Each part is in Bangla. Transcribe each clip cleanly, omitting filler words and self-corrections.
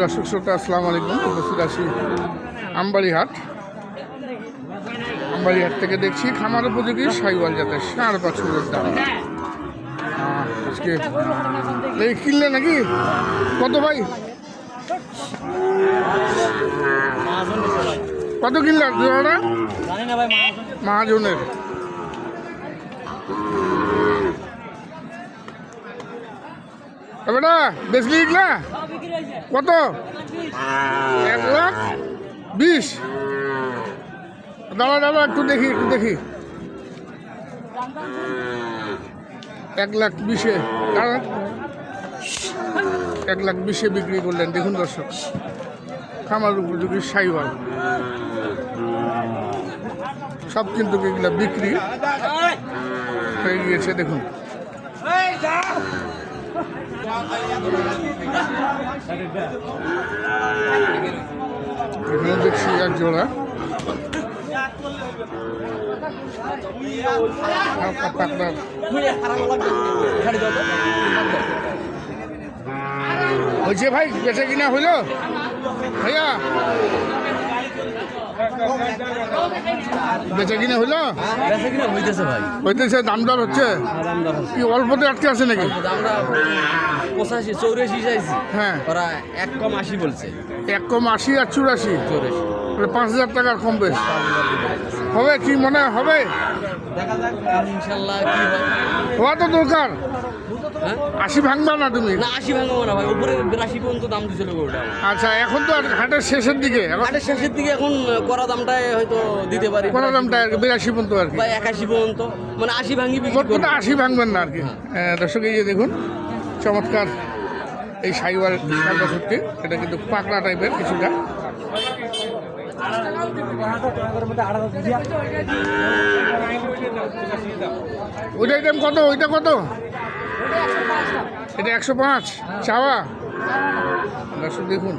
দর্শক শ্রোতা আসসালামু আলাইকুম। উপস্থিত আছি আমবাড়িহাট থেকে দেখছি খামার উপযোগী শাহিওয়াল জাতের ষাঁড় বাছুরের দাম। আজকে এই কিনলে নাকি কত ভাই, কত কিনলে জোড়াটা? মহাজনের বেটা বেশি না কত? 1,20,000। দাঁড়া দাঁড়া একটু দেখি 1,20,000 দাঁড়া, 1,20,000 বিক্রি করলেন। দেখুন দর্শক, খামার উপযোগী শাহিওয়াল সব কিন্তু এগুলা বিক্রি হয়ে গিয়েছে। দেখুন এখানে দেখছি এক জোড়া হয়েছে ভাই, বেচে কিনা হইলো ভাইয়া? বেচে কিনা হইলো? হইতেছে ভাই, হইতেছে। দাম দর হচ্ছে কি অল্পতে আটকে আছে নাকি? আমরা 85-84 চাইছি, হ্যাঁ ওরা 1 কম 80 বলছে। 1 কম 80 আর 84, 5,000 টাকার কম বেশ হবে কি মনে হবে? দেখা যাক ইনশাল্লাহ কি হয়। হওয়া তো দরকার। হ্যাঁ 80 ভাঙবা না তুমি? না 80 ভাঙবো না ভাই, উপরে 82 পর্যন্ত দাম দিছিল ওটা। আচ্ছা, এখন তো আর হাটের শেষের দিকে, হাটের শেষের দিকে এখন করা দামটাই হয়তো দিতে পারি, কোন দামটা 82 পর্যন্ত আর কি, বা 81 পর্যন্ত, মানে 80 ভাঙি বিক্রি করব। 80 ভাঙবেন না আর কি। দর্শক এই যে দেখুন চমৎকার এই শাহিওয়াল সত্যি, এটা কিন্তু পাকড়া টাইপের কিছুটা। ওইটা দাম কত? ওইটা কত? এটা 105 চাওয়া। দর্শক দেখুন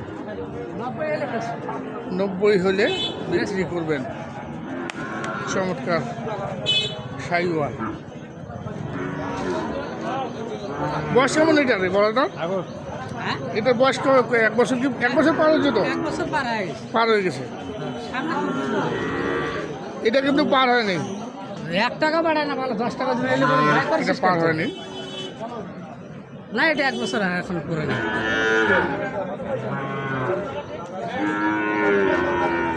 90 হলে বিক্রি করবেন। চমৎকার শাহিওয়াল। বয়স কেমন এটা রে বড়টা? এটার বয়স 1 বছর কি? 1 বছর পার হয়েছে তো? পার হয়ে গেছে। এটা কিন্তু পার হয়নি। 1 টাকা বাড়ায় না, ভালো 10 টাকা দিলে এটা পার হয়নি না। এটা 1 বছর এখন পুরো না।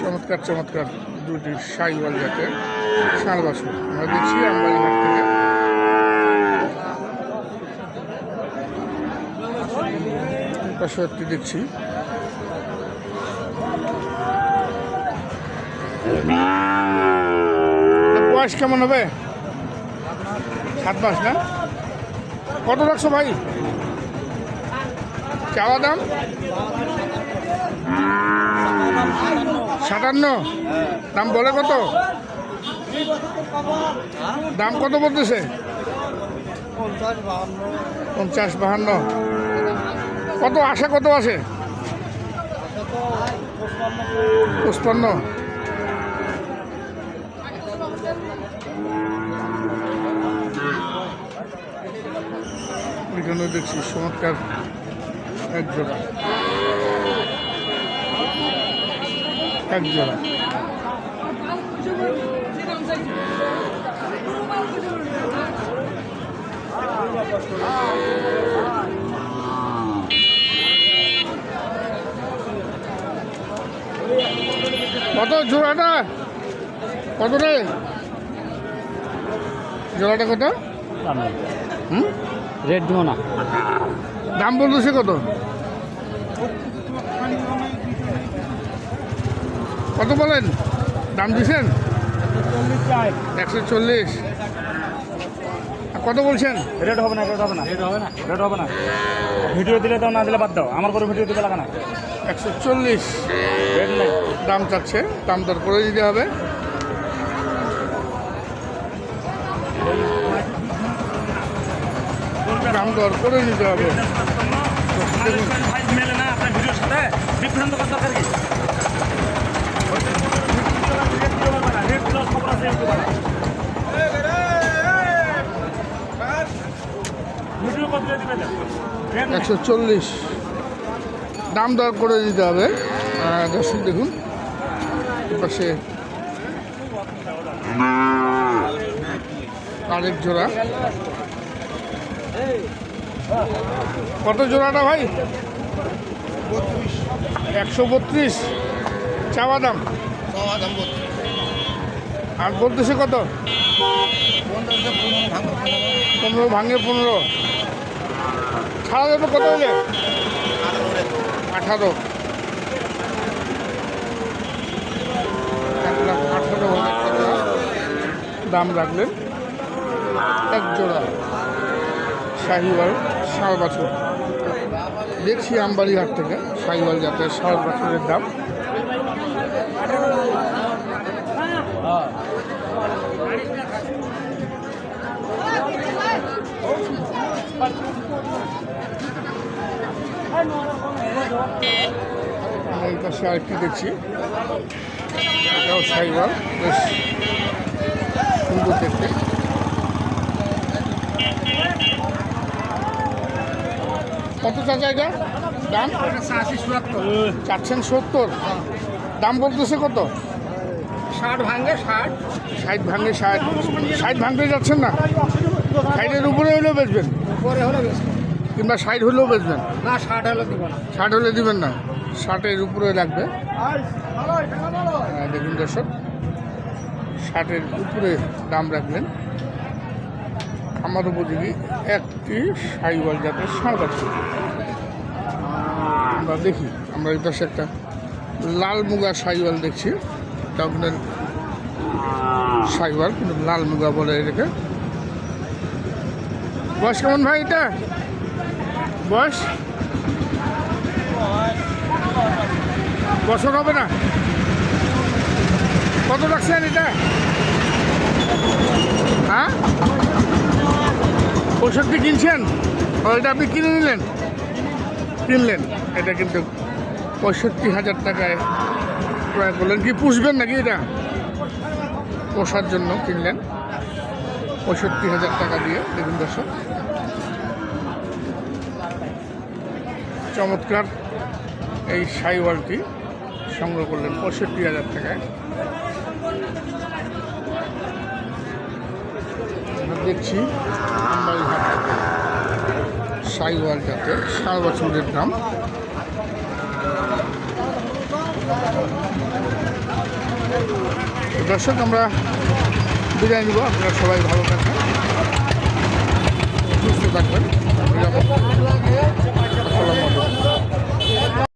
চমৎকার চমৎকার দুটি শাহিওয়াল জাতের ষাঁড় বাছুর আমরা দেখছি আমবাড়িহাট থেকে। পাশে একটি দেখছি বয়স কেমন হবে? 7 মাস না? কত রাখছো ভাই চাওয়া দাম? 57। দাম বলে কত? দাম কত বলতেছে? 50-52। কত আশা কত আছে? 55। এখানে দেখছি চমৎকার এক জোড়া কত জোড়াটা? কত রে জোড়াটা? কত রেট দিব না। দাম বলতেছে কত? কত বলেন? দাম দিচ্ছেন 140। কত বলছেন? রেট হবে না, ভিডিও দিলে দাও, না দিলে বাদ দাও। আমার করে ভিডিও দিতে লাগে না। 140 রেট নেই, দাম চাচ্ছে। দাম দর করে দিতে হবে। দাম দর করে নিতে হবে। মেলে না আপনার ভিডিওর সাথে বিভ্রান্ত করার দরকার কি? খবর আছে 140 দাম দর করে দিতে হবে। দর্শক দেখুন পাশে আরেক জোড়া। কত জোড়াটা ভাই? 132 চাওয়া দাম। আর বলতেছে কত? 15 ভাঙে 15 ছাড়া যাবে কত হলে? 18। 1,18,000 টাকা দাম রাখলেন এক জোড়া শাহিওয়াল ষাঁড় বাছুর। দেখছি আমবাড়িহাট থেকে শাহিওয়াল জাতের ষাঁড় বাছুরের দাম। এই পাশে আরেকটি দেখছি, এটাও শাহিওয়াল, বেশ সুন্দর দেখতে। কত চাচা এটা দাম? 80-70 চাচ্ছেন 70, দাম বলতেছে কত? 60 ভাঙে 60 60 ভাঙে 60, 60 ভাঙতে যাচ্ছেন না? 60-এর উপরে হলেও বেচবেন, পরে হলে বেশি কিংবা 60 হলেও বেচবেন? না 60 হলে দিব না। 60 হলে দিবেন না, 60-এর উপরে লাগবে। দেখুন দর্শক, 60-এর উপরে দাম রাখলেন। আমার উপযোগী একটি শাহিওয়াল জাতের ষাঁড় বাছুর। আমরা দেখি, আমরা এই পাশে একটা লাল মুগা শাহিওয়াল দেখছি। এটাও কিন্তু শাহিওয়াল, কিন্তু লাল মুগা বলে এটাকে। বয়স কেমন ভাই এটা? বয়স বছর হবে না? কত রাখছেন এটা? হ্যাঁ 65 কিনছেন? ও এটা আপনি কিনে নিলেন, কিনলেন। এটা কিন্তু 65,000 টাকায় ক্রয় করলেন। কি পুষবেন নাকি এটা? পোষার জন্য কিনলেন 65,000 টাকা দিয়ে। দেখুন দর্শক, চমৎকার এই শাহিওয়ালটি সংগ্রহ করলেন 65,000 টাকায়। আমরা দেখছি আমবাড়িহাট থেকে শাহিওয়াল জাতের ষাঁড় বাছুরের দাম। দর্শক, আমরা বিদায় নিব। আপনারা সবাই ভালো থাকবেন, সুস্থ থাকবেন।